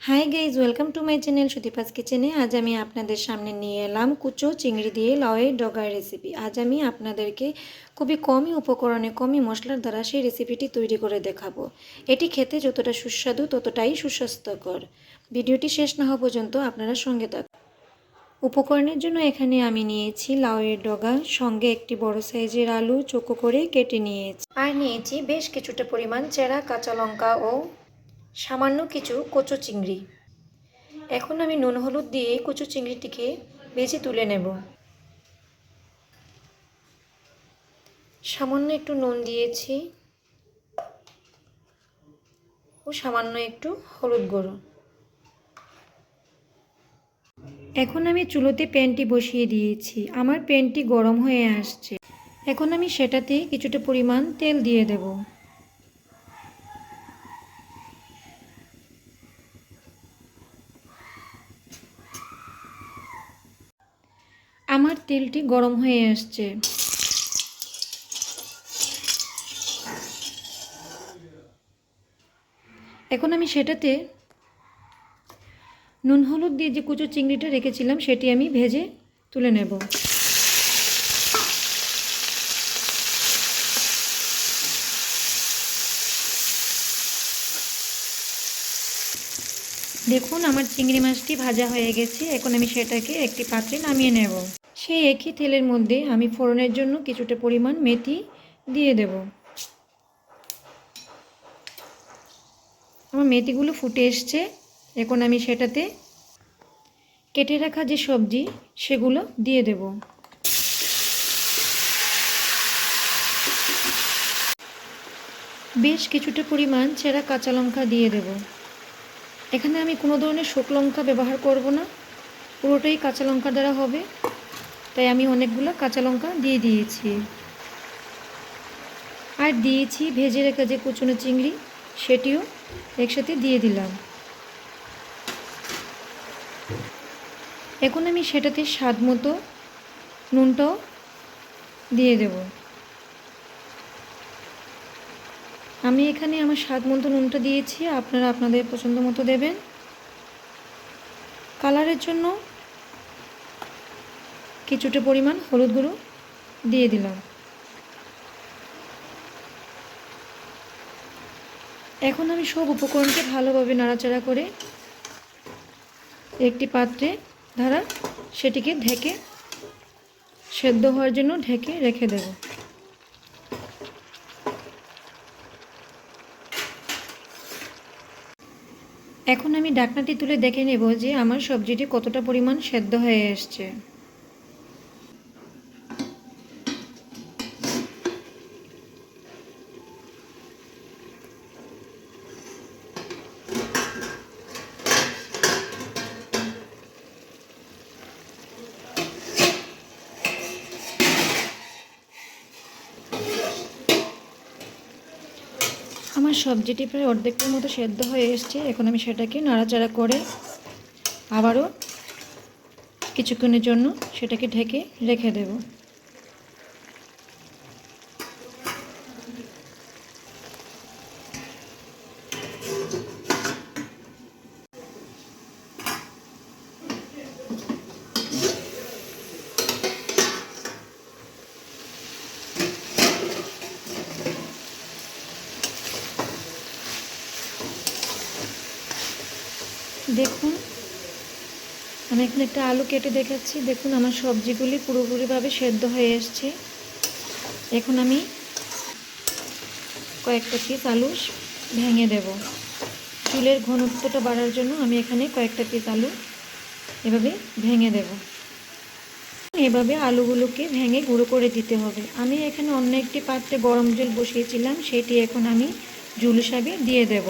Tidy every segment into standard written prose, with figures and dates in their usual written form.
Hi guys, welcome to my channel Sudipa's কিচেনে। আজ আমি আপনাদের সামনে নিয়ে এলাম কুচো চিংড়ি দিয়ে লাউয়ের ডগার রেসিপি। আজ আমি আপনাদেরকে খুবই কমই উপকরণে কমই মশলার দ্বারা সেই রেসিপিটি তৈরি করে দেখাবো। এটি খেতে যতটা সুস্বাদু ততটাই সুস্বাস্থ্যকর। ভিডিওটি শেষ না হওয়া পর্যন্ত আপনারা সঙ্গে থাকুন। উপকরণের জন্য এখানে আমি নিয়েছি লাউয়ের ডগা, সঙ্গে একটি বড় সাইজের আলু চৌকো করে কেটে নিয়েছি, আর নিয়েছি বেশ কিছুটা পরিমাণ চেরা কাঁচা লঙ্কা ও সামান্য কিছু কচু চিংড়ি। এখন আমি নুন হলুদ দিয়ে কচু চিংড়িটিকে ভেজে তুলে নেব। সামান্য একটু নুন দিয়েছি ও সামান্য একটু হলুদ গুঁড়ো। এখন আমি চুলোতে প্যানটি বসিয়ে দিয়েছি। আমার প্যানটি গরম হয়ে আসছে। এখন আমি সেটাতে কিছুটা পরিমাণ তেল দিয়ে দেব। আমার তেলটি গরম হয়ে আসছে। এখন আমি সেটাতে নুন হলুদ দিয়ে যে কুচো চিংড়িটা রেখেছিলাম সেটি আমি ভেজে তুলে নেব। দেখুন, আমার চিংড়ি মাছটি ভাজা হয়ে গেছে। এখন আমি সেটাকে একটি পাত্রে নামিয়ে নেব। সেই একই তেলের মধ্যে আমি ফোড়নের জন্য কিছুটা পরিমাণ মেথি দিয়ে দেব। আমার মেথিগুলো ফুটে এসছে। এখন আমি সেটাতে কেটে রাখা যে সবজি সেগুলো দিয়ে দেব। বেশ কিছুটা পরিমাণ চেরা কাঁচা লঙ্কা দিয়ে দেব। এখানে আমি কোনো ধরনের শুকনো লঙ্কা ব্যবহার করব না, পুরোটাই কাঁচা লঙ্কা দ্বারা হবে, তাই আমি অনেকগুলো কাঁচা লঙ্কা দিয়ে দিয়েছি। আর দিয়েছি ভেজে রাখা যে কুচনো চিংড়ি, সেটিও একসাথে দিয়ে দিলাম। এখন আমি সেটাতে স্বাদ মতো নুনটাও দিয়ে দেব। আমি এখানে আমার স্বাদ মতো নুনটা দিয়েছি, আপনারা আপনাদের পছন্দ মতো দেবেন। কালারের জন্য কিছুটা পরিমাণ হলুদ গুঁড়ো দিয়ে দিলাম। এখন আমি সব উপকরণকে ভালোভাবে নাড়াচাড়া করে একটি পাত্রে ধারা সেটিকে ঢেকে সেদ্ধ হওয়ার জন্য ঢেকে রেখে দেব। এখন আমি ঢাকনাটি তুলে দেখে নেব যে আমার সবজিটি কতটা পরিমাণ সেদ্ধ হয়ে এসছে। আমার সবজিটি প্রায় অর্ধেকটার মতো সেদ্ধ হয়ে এসছে। এখন আমি সেটাকে নাড়াচাড়া করে আবারও কিছুক্ষণের জন্য সেটাকে ঢেকে রেখে দেব। দেখুন, আমি এখানে একটা আলু কেটে দেখাচ্ছি। দেখুন, আমার সবজিগুলি পুরোপুরিভাবে সেদ্ধ হয়ে এসছে। এখন আমি কয়েকটা পিস আলু ভেঙে দেব। চুলের ঘনত্বটা বাড়ার জন্য আমি এখানে কয়েকটা পিস আলু এভাবে ভেঙে দেব। এভাবে আলুগুলোকে ভেঙে গুঁড়ো করে দিতে হবে। আমি এখানে অন্য একটি পাত্রে গরম জল বসিয়েছিলাম, সেটি এখন আমি ঝুল হিসাবে দিয়ে দেব।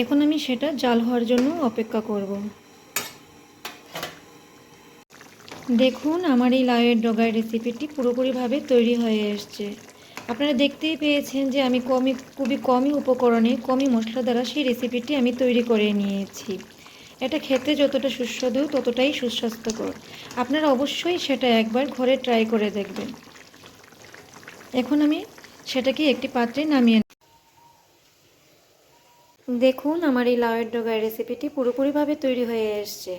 এখন আমি সেটা জাল হওয়ার জন্য অপেক্ষা করব। দেখুন, আমার এই লাউয়ের ডগার রেসিপিটি পুরোপুরিভাবে তৈরি হয়ে এসছে। আপনারা দেখতেই পেয়েছেন যে আমি খুবই কমই উপকরণে কমই মশলা দ্বারা সেই রেসিপিটি আমি তৈরি করে নিয়েছি। এটা খেতে যতটা সুস্বাদু ততটাই সুস্বাস্থ্যকর। আপনারা অবশ্যই সেটা একবার ঘরে ট্রাই করে দেখবেন। এখন আমি সেটাকে একটি পাত্রে নামিয়ে দেখুন আমার এই লাউয়ের ডগার রেসিপিটি পুরোপুরিভাবে তৈরি হয়ে এসছে।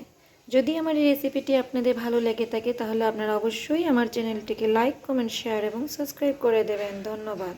যদি আমার এই রেসিপিটি আপনাদের ভালো লেগে থাকে তাহলে আপনারা অবশ্যই আমার চ্যানেলটিকে লাইক, কমেন্ট, শেয়ার এবং সাবস্ক্রাইব করে দেবেন। ধন্যবাদ।